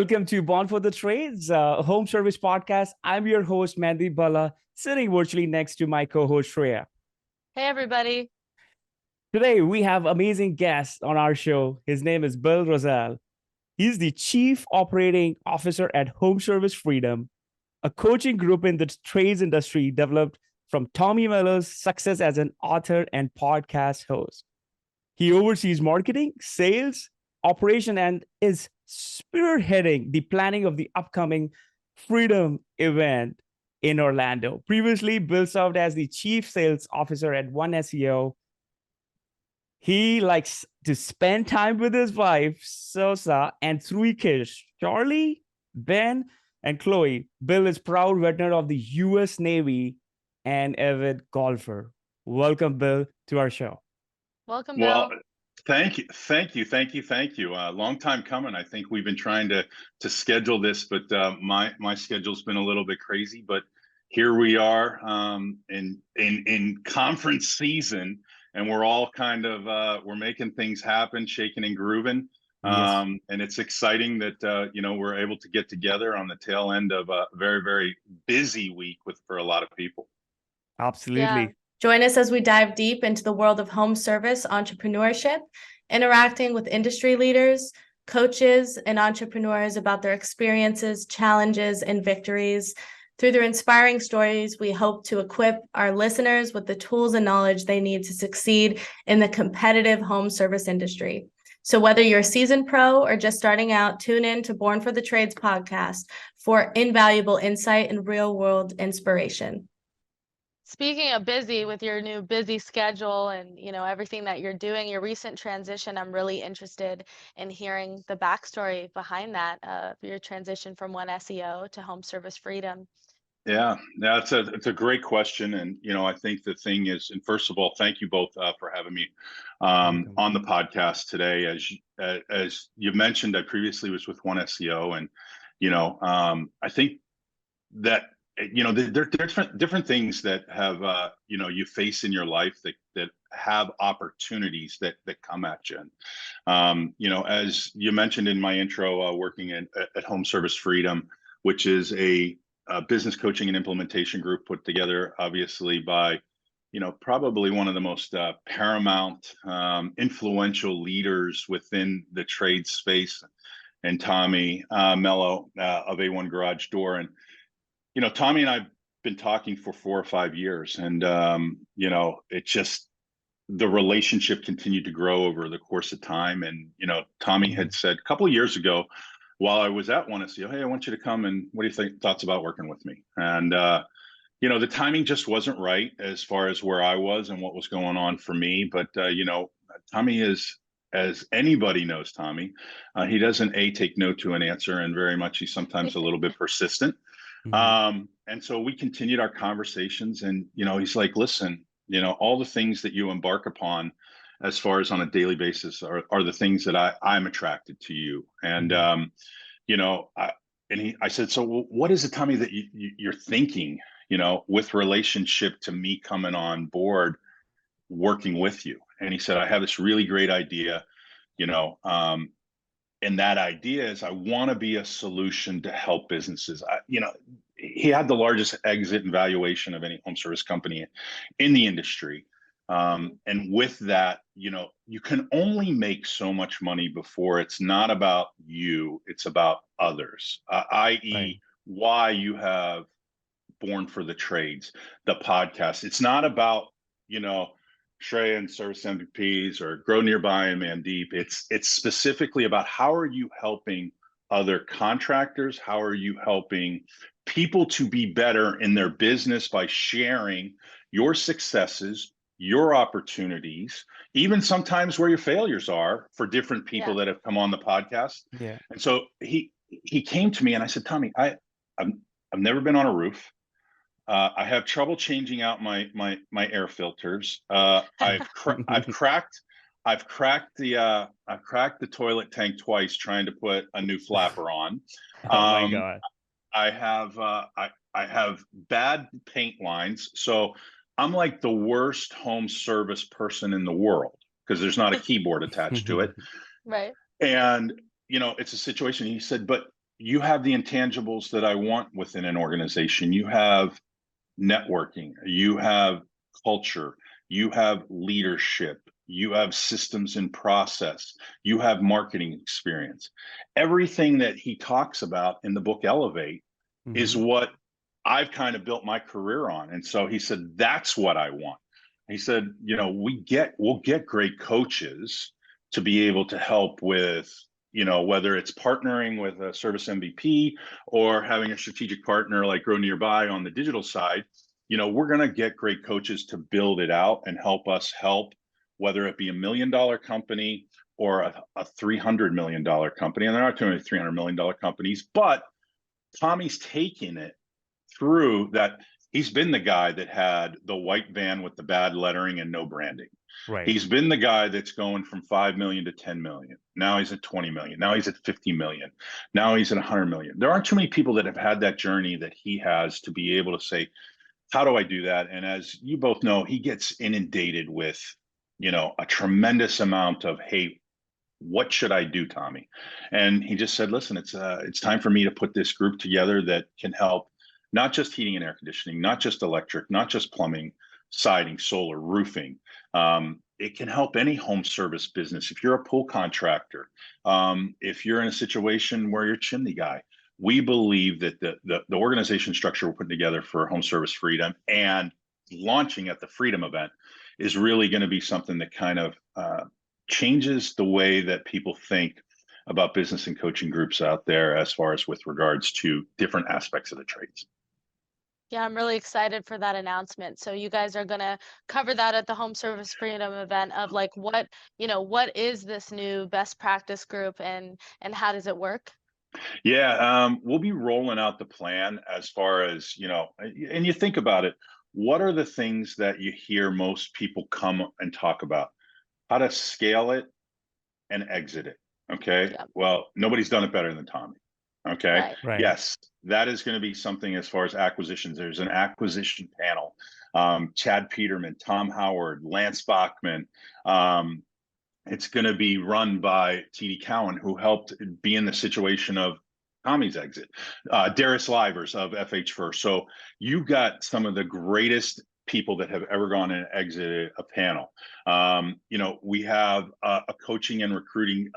Welcome to Born for the Trades, home service podcast. I'm your host, Mandeep Bala, sitting virtually next to my co-host, Shreya. Hey, everybody. Today, we have amazing guest on our show. His name is Bill Rossell. He's the Chief Operating Officer at Home Service Freedom, a coaching group in the trades industry developed from Tommy Mello's success as an author and podcast host. He oversees marketing, sales, operation, and is spearheading the planning of the upcoming Freedom event in Orlando. Previously, Bill served as the chief sales officer at One SEO. He likes to spend time with his wife, Sosa, and three kids, Charlie, Ben, and Chloe. Bill is proud veteran of the U.S. Navy and avid golfer. Welcome, Bill, to our show. Welcome, Bill. Well, thank you. Long time coming. I think we've been trying to schedule this, but my schedule's been a little bit crazy. But here we are in conference season, and we're all kind of we're making things happen, shaking and grooving. Yes. And it's exciting that we're able to get together on the tail end of a very, very busy week for a lot of people. Absolutely. Yeah. Join us as we dive deep into the world of home service entrepreneurship, interacting with industry leaders, coaches, and entrepreneurs about their experiences, challenges, and victories. Through their inspiring stories, we hope to equip our listeners with the tools and knowledge they need to succeed in the competitive home service industry. So whether you're a seasoned pro or just starting out, tune in to Born for the Trades podcast for invaluable insight and real-world inspiration. Speaking of busy, with your new busy schedule and everything that you're doing, your recent transition, I'm really interested in hearing the backstory behind that, your transition from One SEO to Home Service Freedom. Yeah, it's a great question, and I think the thing is, and first of all, thank you both for having me on the podcast today. As you mentioned, I previously was with One SEO, and I think that there are different things that have you face in your life that have opportunities that come at you. And, as you mentioned in my intro, working at Home Service Freedom, which is a business coaching and implementation group put together, obviously by probably one of the most paramount, influential leaders within the trade space, and Tommy Mello of A1 Garage Door. And Tommy and I've been talking for 4 or 5 years, and it just, the relationship continued to grow over the course of time. And Tommy had said a couple of years ago, while I was at One SEO, hey, I want you to come, and what do you think? Thoughts about working with me? And the timing just wasn't right as far as where I was and what was going on for me. But Tommy is, as anybody knows Tommy, he doesn't take no to an answer, and very much he's sometimes a little bit persistent. And so we continued our conversations, and he's like, listen, all the things that you embark upon as far as on a daily basis are the things that I'm attracted to you. And I said, so what is it, Tommy, that you're thinking with relationship to me coming on board working with you? And he said, I have this really great idea, and that idea is I want to be a solution to help businesses. He had the largest exit and valuation of any home service company in the industry. And with that, you can only make so much money before it's not about you, it's about others, i.e. Right. Why you have Born for the Trades, the podcast. It's not about, Shreya and Service MVPs or Grow Nearby and Mandeep. It's specifically about how are you helping other contractors? How are you helping people to be better in their business by sharing your successes, your opportunities, even sometimes where your failures are for different people that have come on the podcast. Yeah. And so he came to me, and I said, Tommy, I've never been on a roof. I have trouble changing out my air filters. I've cracked the toilet tank twice trying to put a new flapper on. Oh my God. I have bad paint lines, so I'm like the worst home service person in the world because there's not a keyboard attached to it. Right. And it's a situation. He said, but you have the intangibles that I want within an organization. You have networking, you have culture, you have leadership, you have systems and process, you have marketing experience. Everything that he talks about in the book Elevate is what I've kind of built my career on. And so he said, that's what I want. He said, you know, we'll get great coaches to be able to help with, you know, whether it's partnering with a service MVP or having a strategic partner like Grow Nearby on the digital side. You know, we're going to get great coaches to build it out and help us help, whether it be $1 million company or a $300 million company. And there are too many $300 million companies, but Tommy's taking it through that. He's been the guy that had the white van with the bad lettering and no branding. Right. He's been the guy that's going from 5 million to 10 million. Now he's at 20 million. Now he's at 50 million. Now he's at 100 million. There aren't too many people that have had that journey that he has to be able to say, how do I do that? And as you both know, he gets inundated with, you know, a tremendous amount of, hey, what should I do, Tommy? And he just said, listen, it's time for me to put this group together that can help not just heating and air conditioning, not just electric, not just plumbing, siding, solar, roofing. It can help any home service business. If you're a pool contractor, if you're in a situation where you're a chimney guy, we believe that the organization structure we're putting together for Home Service Freedom and launching at the Freedom event is really going to be something that kind of changes the way that people think about business and coaching groups out there as far as with regards to different aspects of the trades. Yeah, I'm really excited for that announcement. So you guys are going to cover that at the Home Service Freedom event of like what, you know, what is this new best practice group and how does it work? Yeah, we'll be rolling out the plan as far as, you know, and you think about it, what are the things that you hear most people come and talk about? How to scale it and exit it. Okay. Yep. Well, nobody's done it better than Tommy. Okay. Right. Right. Yes, that is going to be something as far as acquisitions. There's an acquisition panel. Chad Peterman, Tom Howard, Lance Bachman. It's going to be run by TD Cowen, who helped be in the situation of Tommy's exit. Darius Livers of FH First. So you got some of the greatest people that have ever gone and exited a panel. You know, we have a coaching and recruiting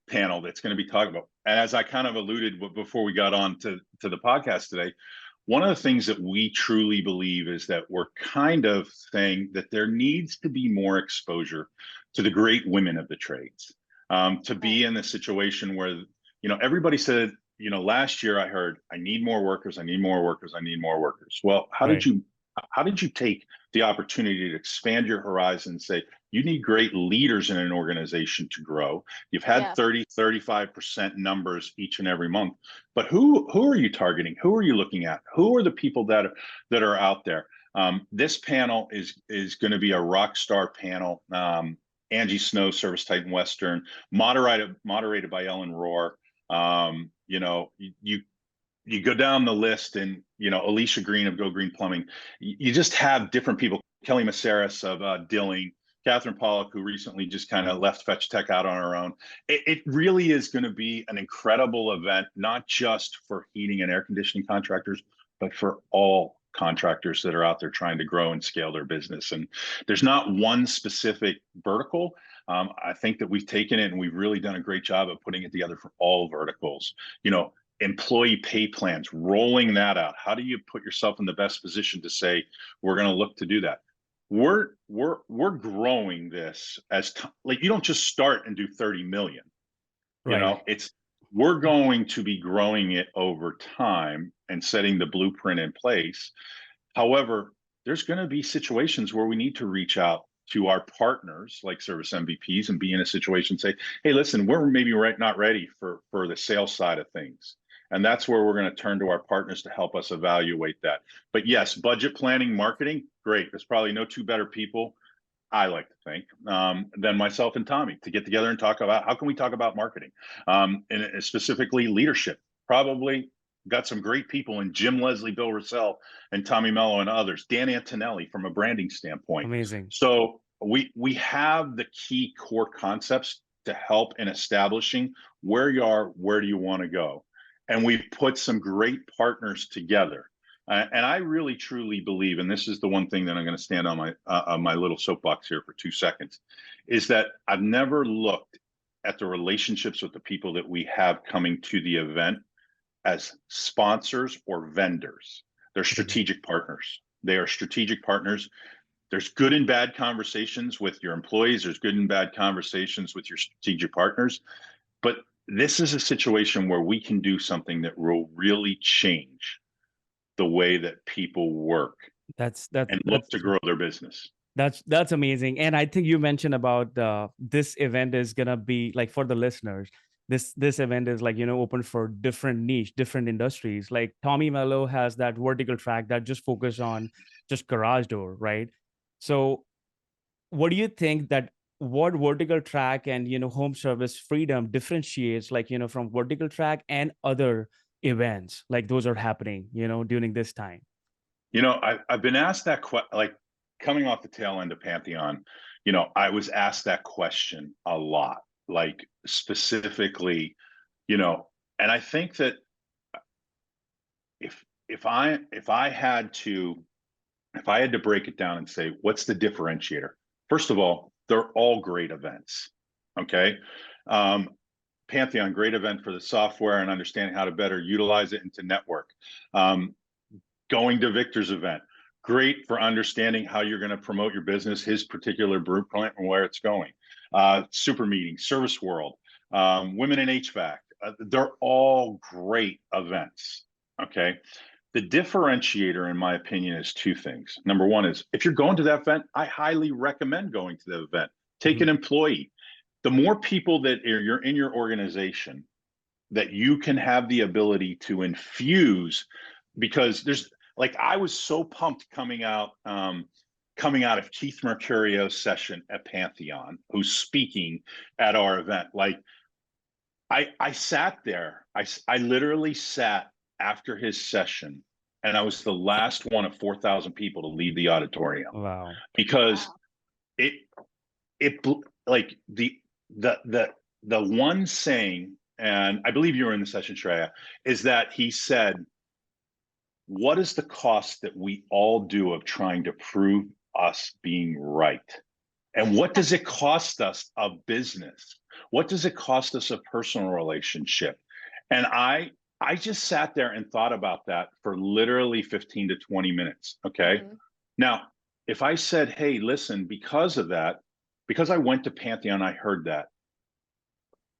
panel that's going to be talking about. And as I kind of alluded before we got on to the podcast today, one of the things that we truly believe is that we're kind of saying that there needs to be more exposure to the great women of the trades, to be in the situation where, you know, everybody said, you know, last year I heard, I need more workers, I need more workers, I need more workers. Well, how did you take the opportunity to expand your horizon and say, you need great leaders in an organization to grow. You've had 30-35% numbers each and every month, but who are you targeting? Who are you looking at? Who are the people that are out there? This panel is going to be a rock star panel. Angie Snow, Service Titan Western, moderated by Ellen Rohr. You know, you go down the list, and you know, Alicia Green of Go Green Plumbing. You just have different people. Kelly Maceras of Dilling, Catherine Pollock, who recently just kind of left Fetch Tech out on her own. It really is going to be an incredible event, not just for heating and air conditioning contractors, but for all contractors that are out there trying to grow and scale their business. And there's not one specific vertical. I think that we've taken it and we've really done a great job of putting it together for all verticals. You know, employee pay plans, rolling that out. How do you put yourself in the best position to say, we're going to look to do that? We're growing this as like, you don't just start and do 30 million. You know, we're going to be growing it over time and setting the blueprint in place. However, there's going to be situations where we need to reach out to our partners like service MVPs and be in a situation, say, hey, listen, we're maybe not ready for the sales side of things. And that's where we're going to turn to our partners to help us evaluate that. But yes, budget planning, marketing, great. There's probably no two better people, I like to think, than myself and Tommy to get together and talk about how can we talk about marketing, and specifically leadership. Probably got some great people in Jim Leslie, Bill Rossell, and Tommy Mello and others. Dan Antonelli from a branding standpoint. Amazing. So we have the key core concepts to help in establishing where you are, where do you want to go. And we've put some great partners together. And I really truly believe, and this is the one thing that I'm going to stand on my little soapbox here for 2 seconds, is that I've never looked at the relationships with the people that we have coming to the event as sponsors or vendors. They're strategic partners. They are strategic partners. There's good and bad conversations with your employees. There's good and bad conversations with your strategic partners. But this is a situation where we can do something that will really change the way that people work and look to grow their business. That's amazing. And I think you mentioned about this event is gonna be like, for the listeners, this event is like, open for different niche, different industries. Like Tommy Mello has that vertical track that just focus on just garage door, right? So what do you think that what vertical track and home service freedom differentiates, like, from vertical track and other events like those are happening, during this time? I've been asked that like coming off the tail end of Pantheon, I was asked that question a lot, like specifically, and I think that if I had to break it down and say, what's the differentiator? First of all, they're all great events. Okay. Pantheon, great event for the software and understanding how to better utilize it and to network. Going to Victor's event, great for understanding how you're going to promote your business, his particular brew plant and where it's going. Super Meeting, Service World, Women in HVAC, they're all great events. Okay. The differentiator, in my opinion, is 2 things. Number one is if you're going to that event, I highly recommend going to the event. Take an employee. The more people that you're in your organization that you can have the ability to infuse, because there's like, I was so pumped coming out of Keith Mercurio's session at Pantheon, who's speaking at our event. Like I sat there, I literally sat after his session, and I was the last one of 4,000 people to leave the auditorium. Wow. Because it like the one saying, and I believe you were in the session, Shreya, is that he said, what is the cost that we all do of trying to prove us being right? And what does it cost us a business? What does it cost us a personal relationship? And I just sat there and thought about that for literally 15 to 20 minutes. Okay. Now, if I said, hey, listen, because of that, because I went to Pantheon, I heard that,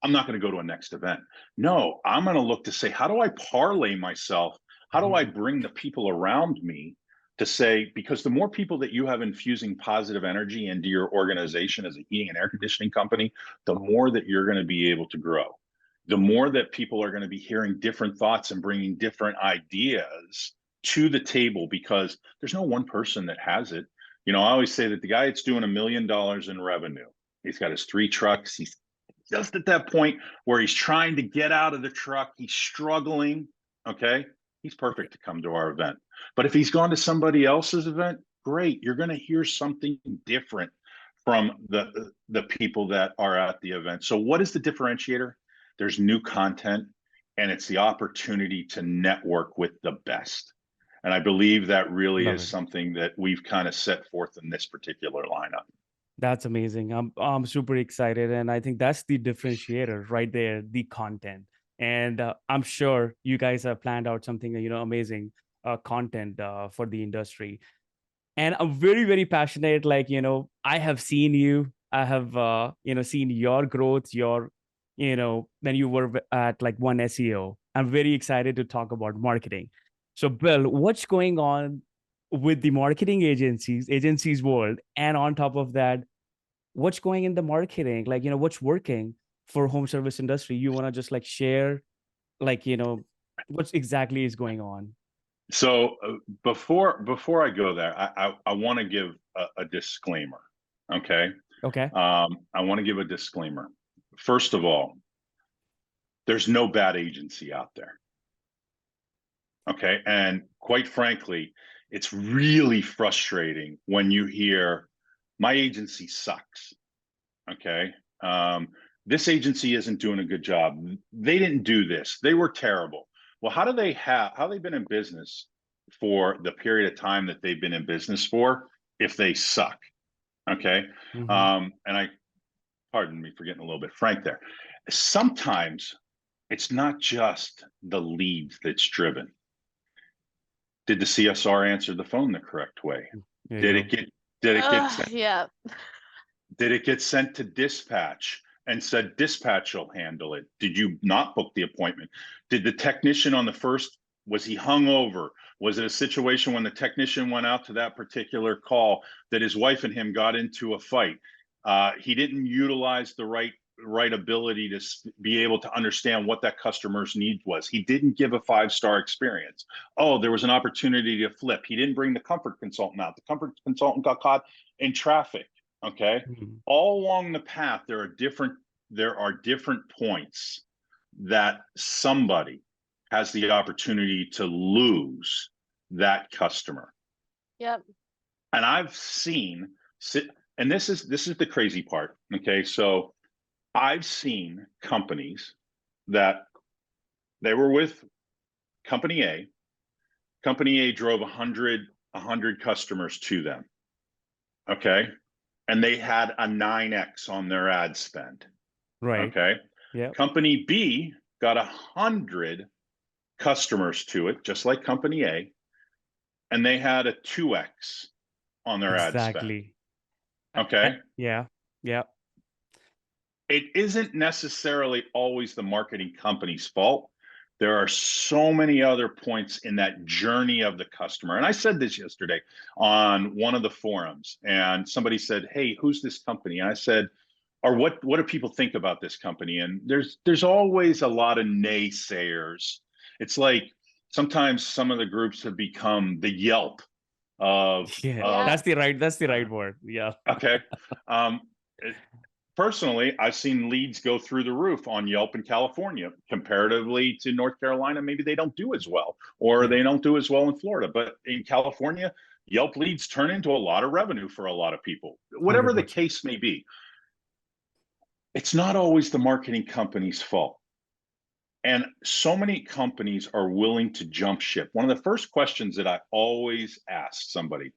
I'm not going to go to a next event. No, I'm going to look to say, how do I parlay myself? How do I bring the people around me to say, because the more people that you have infusing positive energy into your organization as a heating and air conditioning company, the more that you're going to be able to grow. The more that people are going to be hearing different thoughts and bringing different ideas to the table, because there's no one person that has it. I always say that the guy that's doing $1 million in revenue, he's got his 3 trucks. He's just at that point where he's trying to get out of the truck. He's struggling. Okay. He's perfect to come to our event. But if he's gone to somebody else's event, great. You're going to hear something different from the people that are at the event. So what is the differentiator? There's new content, and it's the opportunity to network with the best. And I believe that really is something that we've kind of set forth in this particular lineup. That's amazing. I'm super excited, and I think that's the differentiator right there, the content. And I'm sure you guys have planned out something, amazing content for the industry. And I'm very, very passionate. Like, I have seen you. I have, seen your growth, your, when you were at like One SEO. I'm very excited to talk about marketing. So, Bill, what's going on with the marketing agencies world? And on top of that, what's going in the marketing? Like, what's working for home service industry? You want to just like share, like, what exactly is going on? So before I go there, I want to give a disclaimer. Okay. Okay. I want to give a disclaimer. First of all, there's no bad agency out there. Okay. And quite frankly, it's really frustrating when you hear my agency sucks. Okay. this agency isn't doing a good job. They didn't do this. They were terrible. Well, how they've been in business for the period of time that they've been in business for if they suck? Okay. And pardon me for getting a little bit frank there. Sometimes it's not just the lead that's driven. Did the CSR answer the phone the correct way? Did it get sent, Yeah. did it get sent to dispatch and said dispatch will handle it? Did you not book the appointment? Did the technician on the first, was he hung over? Was it a situation when the technician went out to that particular call that his wife and him got into a fight? He didn't utilize the right ability to be able to understand what that customer's need was. He didn't give a 5-star experience. Oh, there was an opportunity to flip. He didn't bring the comfort consultant out. The comfort consultant got caught in traffic. Okay. All along the path, there are different points that somebody has the opportunity to lose that customer. Yep. And I've seen, and this is the crazy part. Okay. So I've seen companies that they were with company A. Company A drove 100 customers to them. Okay. And they had a 9x on their ad spend. Right. Okay. Yeah. Company B got 100 customers to it, just like company A, and they had a 2x on their ad spend. Exactly. Okay. Yeah. Yeah. It isn't necessarily always the marketing company's fault. There are so many other points in that journey of the customer. And I said this yesterday on one of the forums, and somebody said, "Hey, who's this company?" And I said, or what do people think about this company? And there's always a lot of naysayers. It's like sometimes some of the groups have become the Yelp of, Yeah. That's the right word. Yeah. Okay. Personally, I've seen leads go through the roof on Yelp in California. Comparatively to North Carolina, maybe they don't do as well, or they don't do as well in Florida. But in California, Yelp leads turn into a lot of revenue for a lot of people. Whatever 100%. the case may be, it's not always the marketing company's fault. And so many companies are willing to jump ship. One of the first questions that I always ask somebody,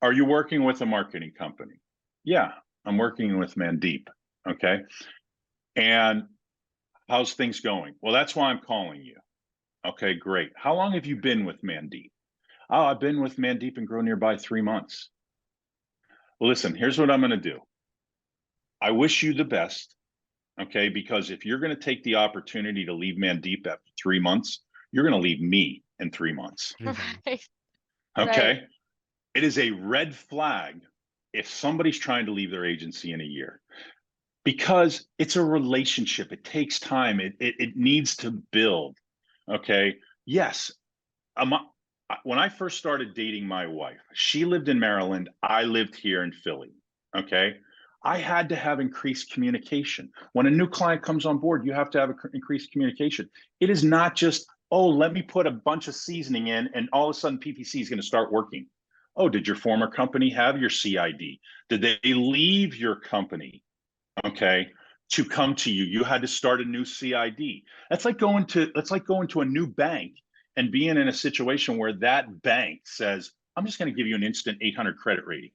are you working with a marketing company? Yeah, I'm working with Mandeep. Okay. And how's things going? Well, that's why I'm calling you. Okay, great. How long have you been with Mandeep? Oh, I've been with Mandeep and Grow Nearby 3 months. Well, listen, here's what I'm going to do. I wish you the best. Okay, because if you're going to take the opportunity to leave Mandeep after 3 months, you're going to leave me in 3 months. Right. Okay. Right. It is a red flag if somebody's trying to leave their agency in a year, because it's a relationship. It takes time. It needs to build. Okay. Yes. When I first started dating my wife, she lived in Maryland. I lived here in Philly. Okay. I had to have increased communication. When a new client comes on board, you have to have increased communication. It is not just, oh, let me put a bunch of seasoning in and all of a sudden PPC is going to start working. Oh, did your former company have your CID? Did they leave your company, okay, to come to you? You had to start a new CID. That's like going to a new bank and being in a situation where that bank says, I'm just going to give you an instant 800 credit rating.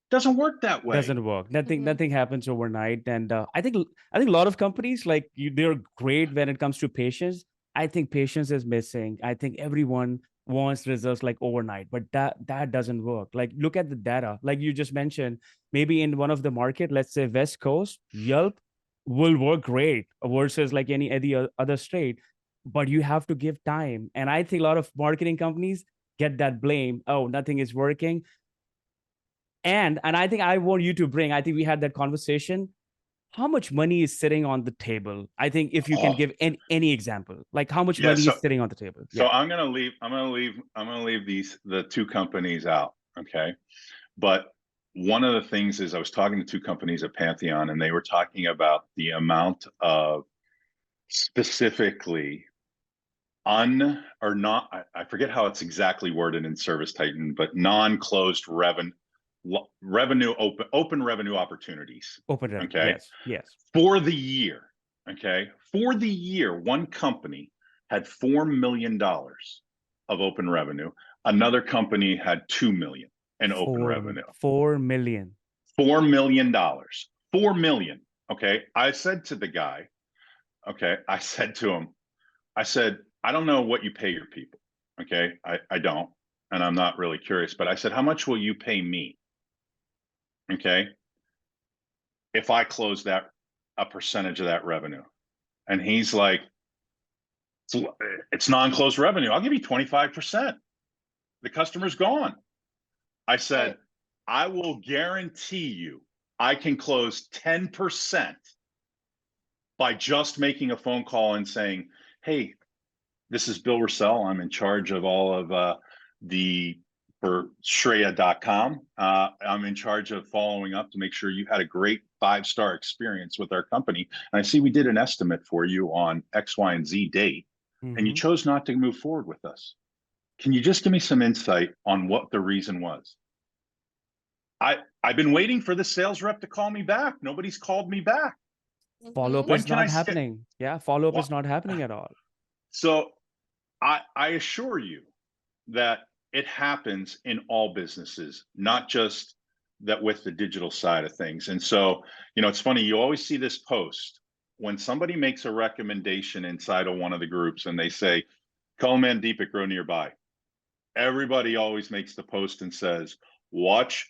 Doesn't work that way. Doesn't work. Nothing happens overnight. And I think a lot of companies, like they're great when it comes to patience. I think patience is missing. I think everyone wants results like overnight, but that doesn't work. Like, look at the data. Like you just mentioned, maybe in one of the market, let's say West Coast, Yelp will work great versus like any other state, but you have to give time. And I think a lot of marketing companies get that blame. Oh, nothing is working. And I think I want you to bring, I think we had that conversation. How much money is sitting on the table? I think if you can give any example, like how much money is sitting on the table. So I'm gonna leave the two companies out. Okay. But one of the things is I was talking to two companies at Pantheon, and they were talking about the amount of specifically I forget how it's exactly worded in Service Titan, but non-closed revenue, open revenue opportunities. Open revenue. Okay. Yes. For the year. Okay. For the year, one company had $4 million of open revenue. Another company had $2 million in open revenue. 4 million. $4 million. 4 million. Okay. I said to the guy, okay, I said to him, I said, I don't know what you pay your people. Okay. I don't. And I'm not really curious, but I said, how much will you pay me? Okay. If I close that, a percentage of that revenue. And he's like, it's non-closed revenue. I'll give you 25%. The customer's gone. I said, Right. I will guarantee you I can close 10% by just making a phone call and saying, hey, this is Bill Rossell. I'm in charge of all of for Shreya.com. I'm in charge of following up to make sure you had a great 5-star experience with our company. And I see we did an estimate for you on X, Y, and Z date, and you chose not to move forward with us. Can you just give me some insight on what the reason was? I've been waiting for the sales rep to call me back. Nobody's called me back. Follow-up When is can not I sk- happening. Yeah, follow-up Well, is not happening at all. So I assure you that it happens in all businesses, not just that with the digital side of things. And so, it's funny, you always see this post when somebody makes a recommendation inside of one of the groups and they say, call Mandeep, grow nearby. Everybody always makes the post and says, watch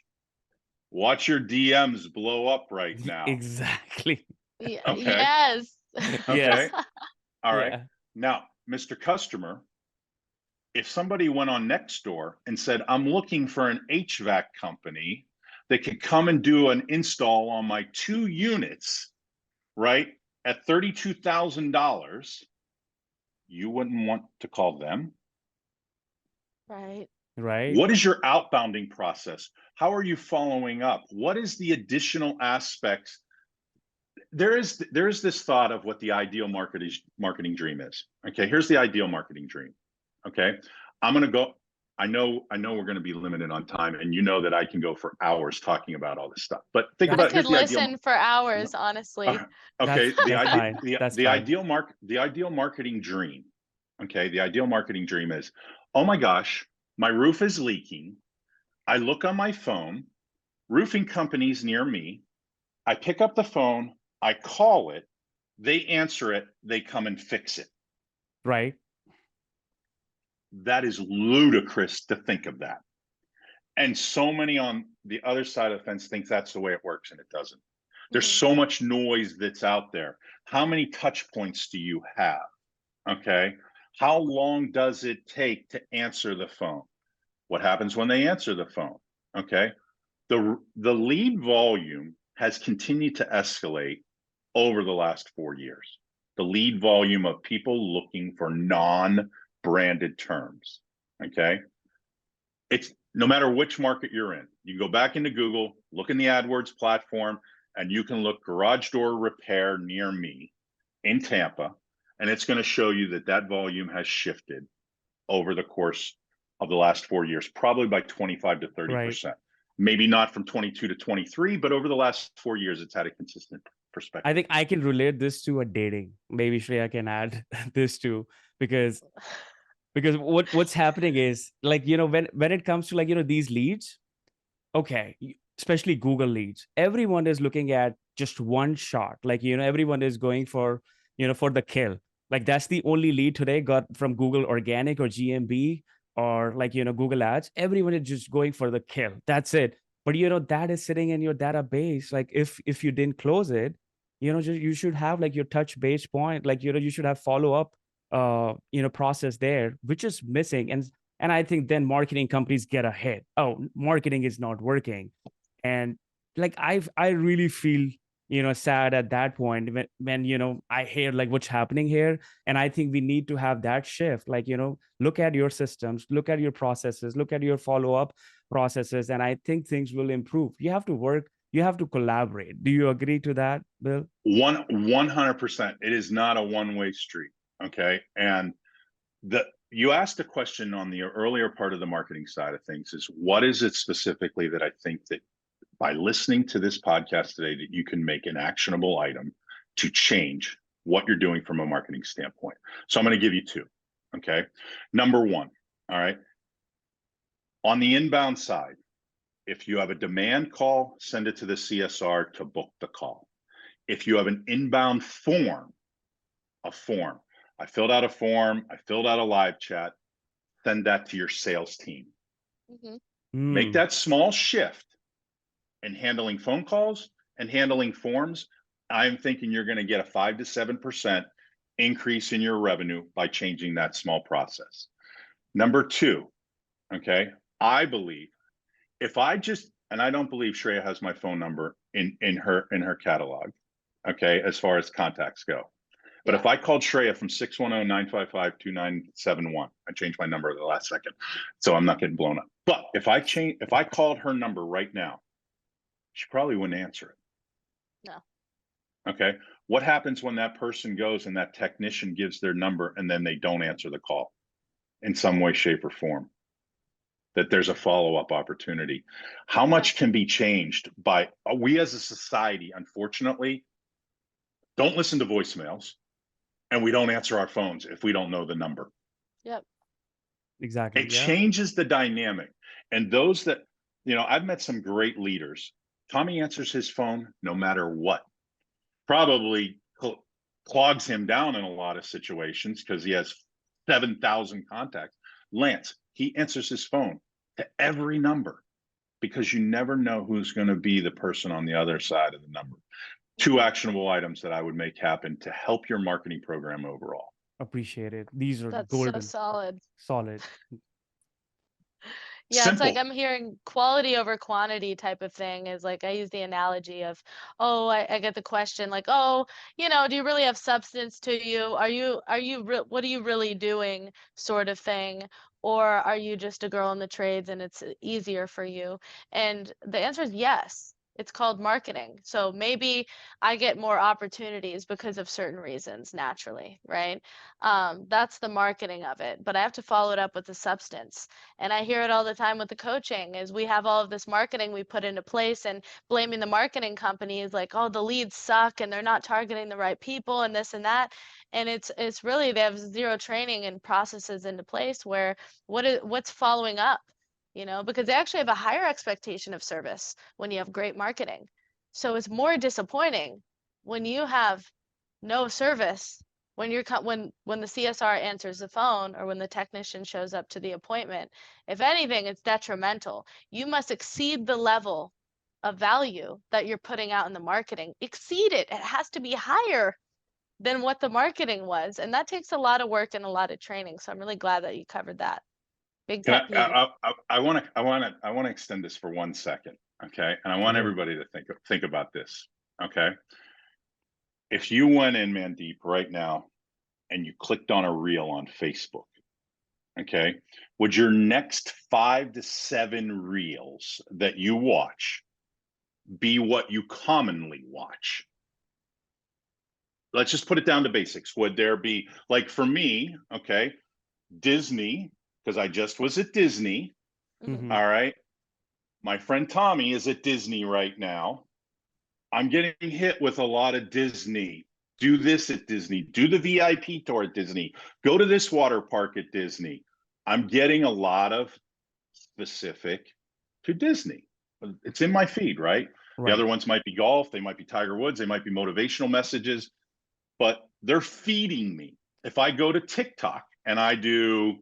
your DMs blow up right now. Exactly. Yeah, Okay. yes. Okay. Yes. All right. Yeah. Now, Mr. Customer, if somebody went on Nextdoor and said, I'm looking for an HVAC company that could come and do an install on my 2 units, right, at $32,000, you wouldn't want to call them. Right. Right. What is your outbounding process? How are you following up? What is the additional aspects? There is this thought of what the ideal marketing dream is. Okay, here's the ideal marketing dream. Okay, I'm gonna go. I know we're going to be limited on time, and you know that I can go for hours talking about all this stuff. But think I about I could here's the ideal. listen for hours, honestly. Okay, That's fine. That's the fine. ideal marketing dream. Okay, the ideal marketing dream is, oh my gosh, my roof is leaking. I look on my phone, roofing companies near me. I pick up the phone, I call it, they answer it, they come and fix it. Right. That is ludicrous to think of that. And so many on the other side of the fence think that's the way it works, and it doesn't. There's so much noise that's out there. How many touch points do you have? Okay. How long does it take to answer the phone? What happens when they answer the phone? Okay. The lead volume has continued to escalate over the last 4 years. The lead volume of people looking for non-branded terms. Okay. It's no matter which market you're in. You can go back into Google, look in the AdWords platform, and you can look garage door repair near me in Tampa, and it's going to show you that volume has shifted over the course of the last 4 years, probably by 25 to 30%. Right. Maybe not from 22 to 23, but over the last 4 years, it's had a consistent perspective. I think I can relate this to a dating. Maybe Shreya can add this too, because what's happening is, like, when it comes to, like, these leads, okay, especially Google leads, everyone is looking at just one shot. Like, everyone is going for, for the kill. Like, that's the only lead today got from Google organic or GMB or, like, Google ads. Everyone is just going for the kill. That's it. But, that is sitting in your database. Like, if you didn't close it, you should have, like, your touch base point. Like, you should have follow up, process there, which is missing. And I think then marketing companies get a hit. Oh, marketing is not working. And, like, I really feel, sad at that point when I hear, like, what's happening here. And I think we need to have that shift. Like, look at your systems, look at your processes, look at your follow-up processes. And I think things will improve. You have to work, you have to collaborate. Do you agree to that, Bill? 100%. It is not a one-way street. Okay. And you asked a question on the earlier part of the marketing side of things, is what is it specifically that I think that by listening to this podcast today that you can make an actionable item to change what you're doing from a marketing standpoint? So I'm going to give you two. Okay. Number one. All right. On the inbound side, if you have a demand call, send it to the CSR to book the call. If you have an inbound form, I filled out a form, I filled out a live chat, send that to your sales team. Make that small shift in handling phone calls and handling forms. I'm thinking you're going to get a 5 to 7% increase in your revenue by changing that small process. Number two, okay, I believe if I just, and I don't believe Shreya has my phone number in her catalog, okay, as far as contacts go. But if I called Shreya from 610-955-2971, I changed my number at the last second, so I'm not getting blown up. But if I called her number right now, she probably wouldn't answer it. No. Okay. What happens when that person goes and that technician gives their number and then they don't answer the call in some way, shape, or form? That there's a follow-up opportunity. How much can be changed by, we as a society, unfortunately, don't listen to voicemails and we don't answer our phones if we don't know the number. Yep. Exactly. It changes the dynamic. And those that, I've met some great leaders. Tommy answers his phone no matter what. Probably clogs him down in a lot of situations because he has 7,000 contacts. Lance, he answers his phone to every number because you never know who's going to be the person on the other side of the number. Two actionable items that I would make happen to help your marketing program overall. Appreciate it. These are That's golden. so solid. Yeah, Simple. it's like I'm hearing quality over quantity type of thing. Is like I use the analogy of, I get the question like, do you really have substance to you? What are you really doing, sort of thing? Or are you just a girl in the trades and it's easier for you? And the answer is yes. It's called marketing. So maybe I get more opportunities because of certain reasons naturally, right? That's the marketing of it. But I have to follow it up with the substance. And I hear it all the time with the coaching is we have all of this marketing we put into place and blaming the marketing company is like, oh, the leads suck and they're not targeting the right people and this and that. And it's really, they have zero training and processes into place where what's following up, because they actually have a higher expectation of service when you have great marketing. So it's more disappointing when you have no service, when the CSR answers the phone or when the technician shows up to the appointment. If anything, it's detrimental. You must exceed the level of value that you're putting out in the marketing. Exceed it. It has to be higher than what the marketing was. And that takes a lot of work and a lot of training. So I'm really glad that you covered that. Big pet peeve. I want to extend this for 1 second, okay? And I want everybody to think about this, okay? If you went in, Mandeep, right now, and you clicked on a reel on Facebook, okay, would your next 5 to 7 reels that you watch be what you commonly watch? Let's just put it down to basics. Would there be, like for me, okay, Disney, because I just was at Disney. Mm-hmm. All right. My friend Tommy is at Disney right now. I'm getting hit with a lot of Disney. Do this at Disney. Do the VIP tour at Disney. Go to this water park at Disney. I'm getting a lot of specific to Disney. It's in my feed, right? The other ones might be golf. They might be Tiger Woods. They might be motivational messages, but they're feeding me. If I go to TikTok and I do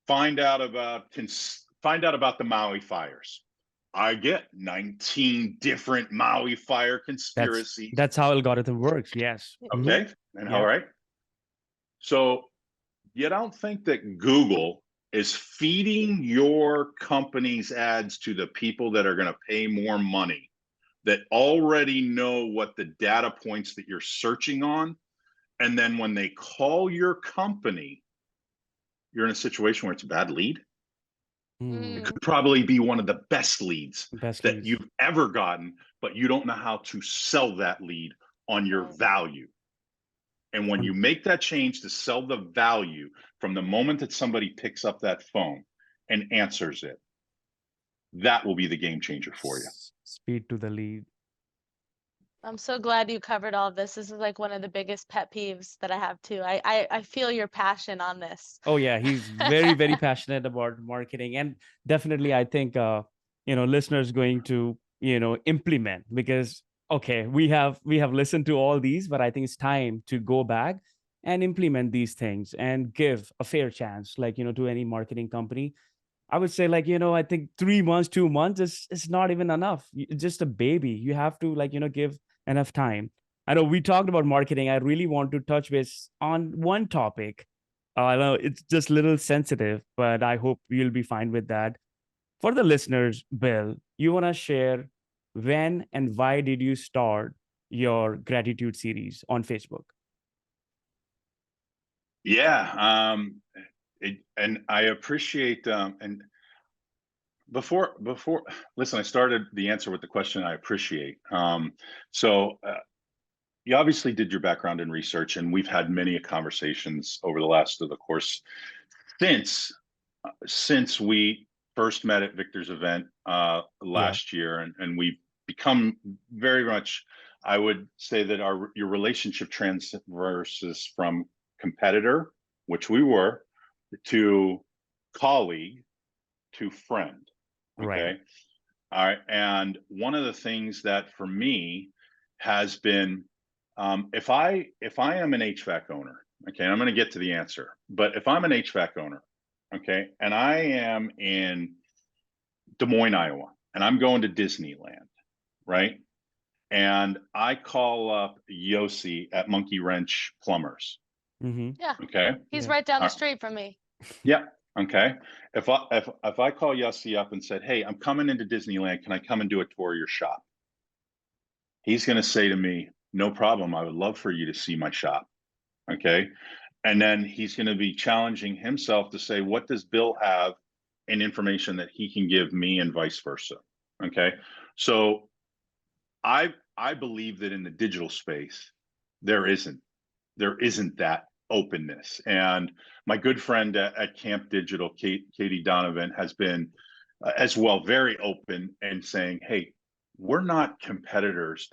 find out about the Maui fires, I get 19 different Maui fire conspiracies. That's how algorithm works. Yes. Okay. And all right. So you don't think that Google is feeding your company's ads to the people that are going to pay more money, that already know what the data points that you're searching on, and then when they call your company, you're in a situation where it's a bad lead? It could probably be one of the best leads you've ever gotten, but you don't know how to sell that lead on your value. And when you make that change to sell the value from the moment that somebody picks up that phone and answers it, that will be the game changer for you. Speed to the lead. I'm so glad you covered all of this. This is like one of the biggest pet peeves that I have too. I feel your passion on this. Oh yeah, he's very, very passionate about marketing. And definitely I think listeners going to, implement, because okay, we have listened to all these, but I think it's time to go back and implement these things and give a fair chance, like, to any marketing company. I would say, like, I think 3 months, 2 months is not even enough. It's just a baby. You have to, like, give enough time. I know we talked about marketing. I really want to touch base on one topic. I know it's just a little sensitive, but I hope you'll be fine with that. For the listeners, Bill, you want to share when and why did you start your gratitude series on Facebook? Yeah, and I appreciate and before listen, I started the answer with the question I appreciate. So you obviously did your background in research, and we've had many conversations over the last of the course since we first met at Victor's event last year, and we've become very much, I would say that your relationship transverses from competitor, which we were, to colleague, to friend. Okay. Right. All right. And one of the things that for me has been, if I am an HVAC owner, okay, I'm going to get to the answer, but if I'm an HVAC owner, okay, and I am in Des Moines, Iowa, and I'm going to Disneyland, right? And I call up Yossi at Monkey Wrench Plumbers. Mm-hmm. Yeah. Okay. He's Yeah. right down the street from me. Yeah. Okay. If I call Yossi up and said, "Hey, I'm coming into Disneyland. Can I come and do a tour of your shop?" He's going to say to me, "No problem. I would love for you to see my shop." Okay. And then he's going to be challenging himself to say, what does Bill have in information that he can give me, and vice versa? Okay. So I believe that in the digital space, there isn't that openness. And my good friend at Camp Digital, Katie Donovan, has been as well very open and saying, hey, we're not competitors.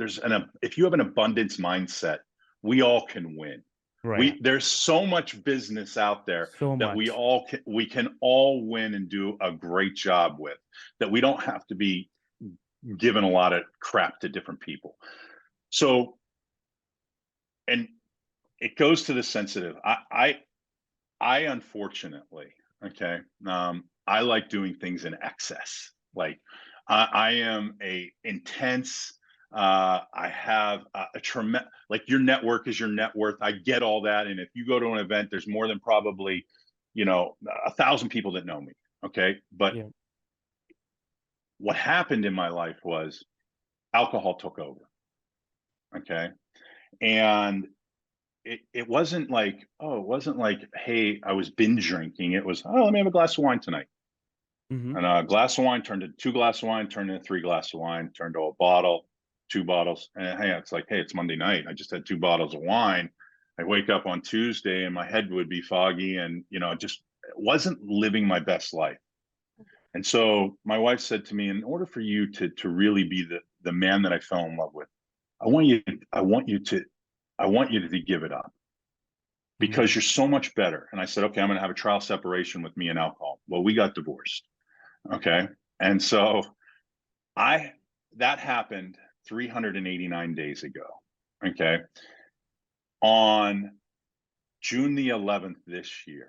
If you have an abundance mindset, we all can win. Right. There's so much business out there So that much. we can all win and do a great job with, that we don't have to be given a lot of crap to different people. So, and it goes to the sensitive. I unfortunately, okay, I like doing things in excess. Like I am a intense. I have a tremendous, like, your network is your net worth. I get all that, and if you go to an event, there's more than probably, 1,000 people that know me. Okay, but Yeah. what happened in my life was alcohol took over. Okay, and it wasn't like, hey, I was binge drinking. It was, oh, let me have a glass of wine tonight. Mm-hmm. And a glass of wine turned into 2 glasses of wine, turned into 3 glasses of wine, turned to a bottle, 2 bottles. And hey, it's like, hey, it's Monday night. I just had 2 bottles of wine. I wake up on Tuesday and my head would be foggy, and just wasn't living my best life. And so my wife said to me, in order for you to really be the man that I fell in love with, I want you to give it up, because you're so much better. And I said, okay, I'm going to have a trial separation with me and alcohol. Well, we got divorced. Okay. And so that happened 389 days ago. Okay. On June the 11th of this year,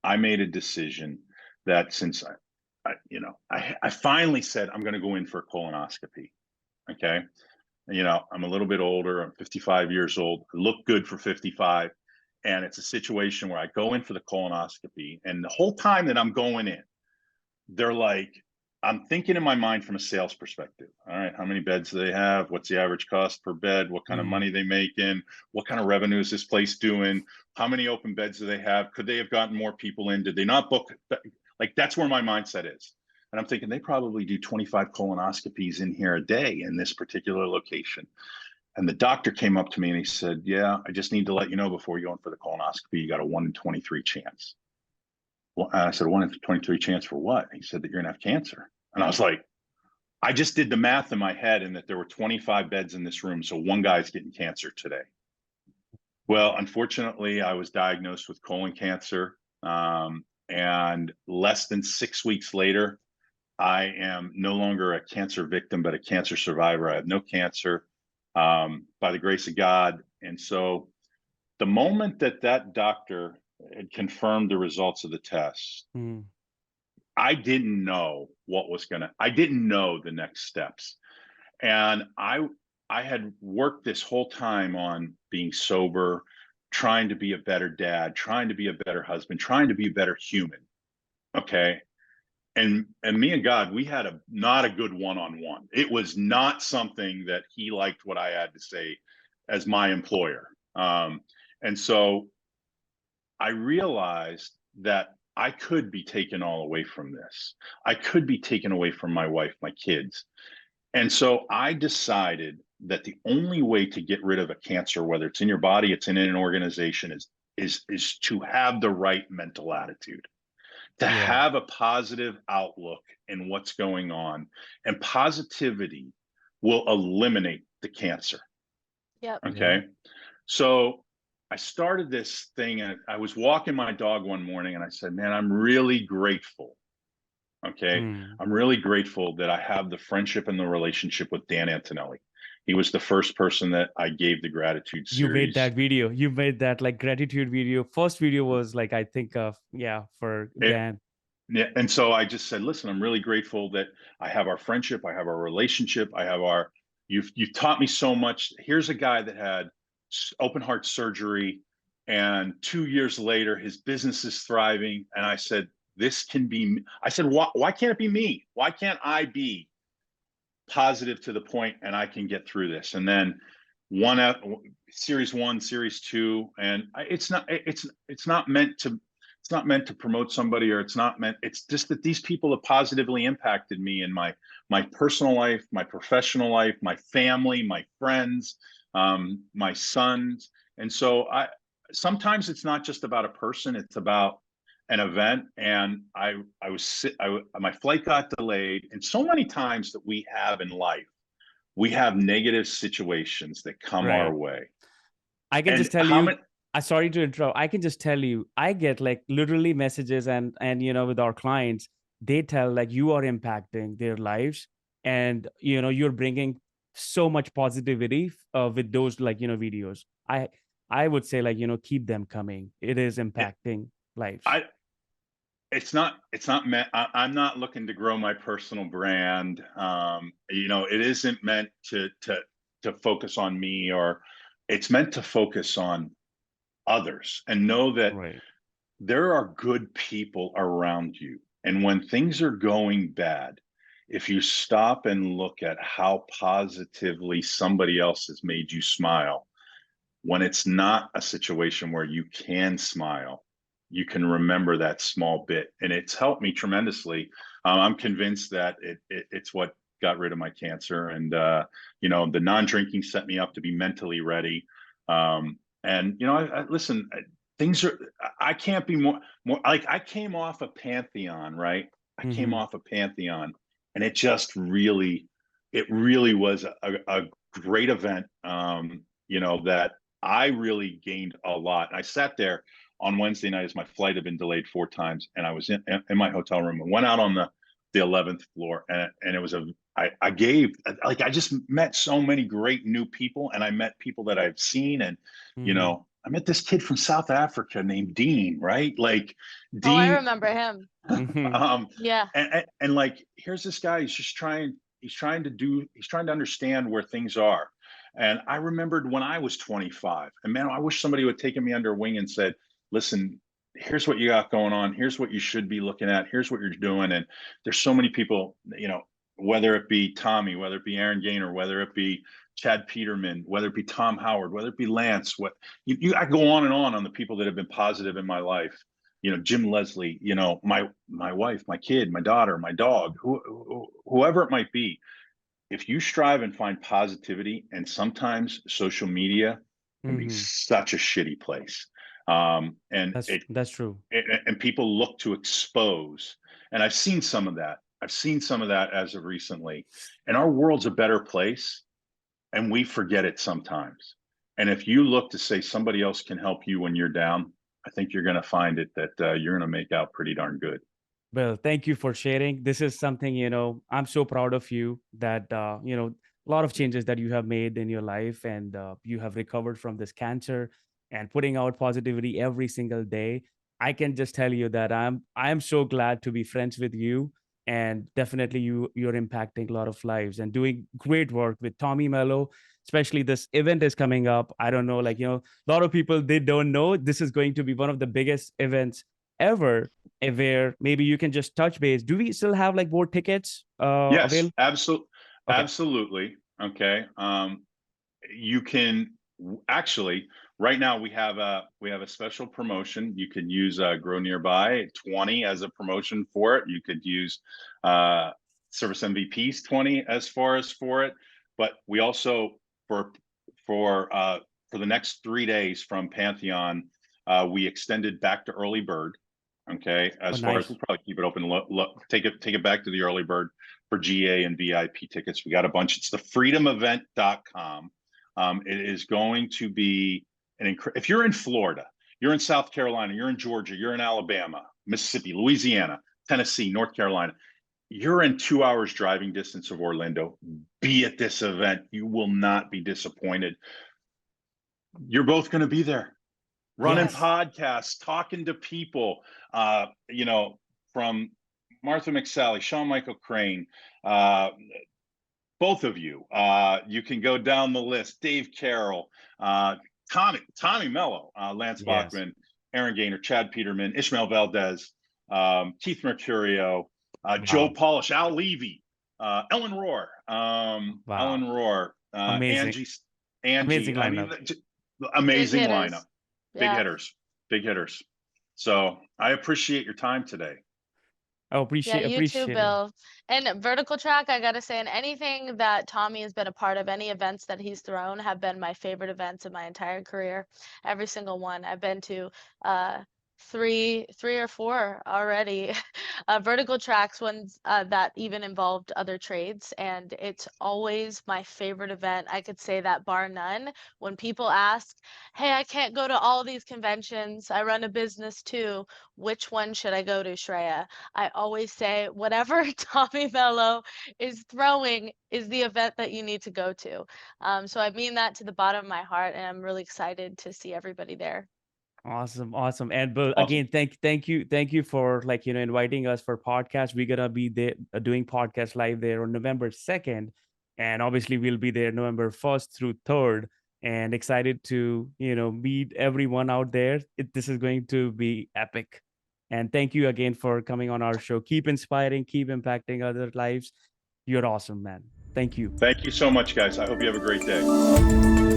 I made a decision that since I finally said, I'm going to go in for a colonoscopy. Okay. I'm a little bit older. I'm 55 years old. I look good for 55. And it's a situation where I go in for the colonoscopy, and the whole time that I'm going in, they're like, I'm thinking in my mind from a sales perspective. All right, how many beds do they have? What's the average cost per bed? What kind of money they make in? What kind of revenue is this place doing? How many open beds do they have? Could they have gotten more people in? Did they not book? Like, that's where my mindset is. And I'm thinking they probably do 25 colonoscopies in here a day in this particular location. And the doctor came up to me and he said, yeah, I just need to let you know before you go in for the colonoscopy, you got a 1 in 23 chance. Well, I said, 1 in 23 chance for what? He said that you're gonna have cancer. And I was like, I just did the math in my head, and that there were 25 beds in this room. So one guy's getting cancer today. Well, unfortunately, I was diagnosed with colon cancer. And less than 6 weeks later, I am no longer a cancer victim, but a cancer survivor. I have no cancer, by the grace of God. And so the moment that that doctor had confirmed the results of the test, I didn't know I didn't know the next steps. And I had worked this whole time on being sober, trying to be a better dad, trying to be a better husband, trying to be a better human. Okay. And me and God, we had not a good one-on-one. It was not something that he liked what I had to say as my employer. And so I realized that I could be taken all away from this. I could be taken away from my wife, my kids. And so I decided that the only way to get rid of a cancer, whether it's in your body, it's in an organization, is to have the right mental attitude, to have a positive outlook in what's going on. And positivity will eliminate the cancer. Yep. Okay. So I started this thing, and I was walking my dog one morning and I said, man, I'm really grateful. Okay. I'm really grateful that I have the friendship and the relationship with Dan Antonelli. He was the first person that I gave the gratitude series. You made that video. You made that like gratitude video. First video was like, I think of, for Dan. Yeah. And so I just said, listen, I'm really grateful that I have our friendship. I have our relationship. I have you've taught me so much. Here's a guy that had open heart surgery, and 2 years later, his business is thriving. And I said, this can be, I said, why can't it be me? Why can't I be positive to the point and I can get through this? And then series 1, series 2, and it's not meant to promote somebody, or it's just that these people have positively impacted me in my personal life, my professional life, my family, my friends, my sons. And so sometimes it's not just about a person, it's about an event. And my flight got delayed. And so many times that we have in life, we have negative situations that come our way. I can just tell you, sorry to interrupt. I can just tell you, I get like literally messages and with our clients, they tell like you are impacting their lives, and you're bringing so much positivity with those videos. I would say keep them coming. It is impacting lives. It's not meant, I'm not looking to grow my personal brand. It isn't meant to focus on me, or it's meant to focus on others, and know that there are good people around you. And when things are going bad, if you stop and look at how positively somebody else has made you smile, when it's not a situation where you can smile, you can remember that small bit. And it's helped me tremendously. I'm convinced that it's what got rid of my cancer. And, the non-drinking set me up to be mentally ready. And, listen, I can't be more like, I came off a Pantheon, right? I came off a Pantheon, and it really was a great event, that I really gained a lot. I sat there on Wednesday night as my flight had been delayed 4 times, and I was in my hotel room and went out on the 11th floor, and it was I just met so many great new people, and I met people that I've seen, and I met this kid from South Africa named Dean, right? Like Dean. Oh, I remember him. Yeah. And like, here's this guy, he's trying to understand where things are. And I remembered when I was 25, and man, I wish somebody would have taken me under wing and said, listen, here's what you got going on. Here's what you should be looking at. Here's what you're doing. And there's so many people, whether it be Tommy, whether it be Aaron Gaynor, whether it be Chad Peterman, whether it be Tom Howard, whether it be Lance, I go on and on the people that have been positive in my life. Jim Leslie, my wife, my kid, my daughter, my dog, whoever it might be. if you strive and find positivity, and sometimes social media can be such a shitty place. And That's true. and people look to expose. And I've seen some of that. I've seen some of that as of recently. And our world's a better place, and we forget it sometimes. And if you look to say somebody else can help you when you're down, I think you're going to find it that you're going to make out pretty darn good. Bill, thank you for sharing. This is something, I'm so proud of you that, a lot of changes that you have made in your life, and you have recovered from this cancer and putting out positivity every single day. I can just tell you that I'm so glad to be friends with you, and definitely you're impacting a lot of lives and doing great work with Tommy Mello. Especially this event is coming up. I don't know, a lot of people, they don't know this is going to be one of the biggest events ever, where maybe you can just touch base. Do we still have more tickets Yes, available? absolutely. Okay. Absolutely. Okay. You can actually, right now we have a special promotion. You could use Grow Nearby 20 as a promotion for it. You could use Service MVPs 20 as far as for it. But we also, for the next 3 days from Pantheon, we extended back to early bird. Okay, as far as, we'll probably keep it open, take it back to the early bird for GA and VIP tickets. We got a bunch. It's the freedomevent.com. It is going to be if you're in Florida, you're in South Carolina, you're in Georgia, you're in Alabama, Mississippi, Louisiana, Tennessee, North Carolina, you're in 2 hours driving distance of Orlando, be at this event. You will not be disappointed. You're both going to be there. Running podcasts, talking to people, from Martha McSally, Sean Michael Crane, both of you. You can go down the list. Dave Carroll, Tommy Mello, Lance Bachman, Aaron Gaynor, Chad Peterman, Ishmael Valdez, Keith Mercurio, Joe Polish, Al Levy, Ellen Rohr, Ellen Rohr, Amazing. Angie. Amazing lineup. Amazing lineup. Big hitters. So I appreciate your time today. I appreciate you too, it. Bill. And Vertical Track, I gotta say, and anything that Tommy has been a part of, any events that he's thrown have been my favorite events in my entire career. Every single one. I've been to three or four already. Vertical Tracks ones that even involved other trades, and it's always my favorite event. I could say that bar none. When people ask, hey, I can't go to all these conventions, I run a business too, which one should I go to, Shreya? I always say whatever Tommy Mello is throwing is the event that you need to go to. So I mean that to the bottom of my heart, and I'm really excited to see everybody there. Awesome. And Bill, again, thank you for inviting us for podcast. We're gonna be there doing podcast live there on November 2nd, and obviously we'll be there November 1st through 3rd. And excited to meet everyone out there. This is going to be epic. And thank you again for coming on our show. Keep inspiring, keep impacting other lives. You're awesome, man. Thank you. Thank you so much, guys. I hope you have a great day.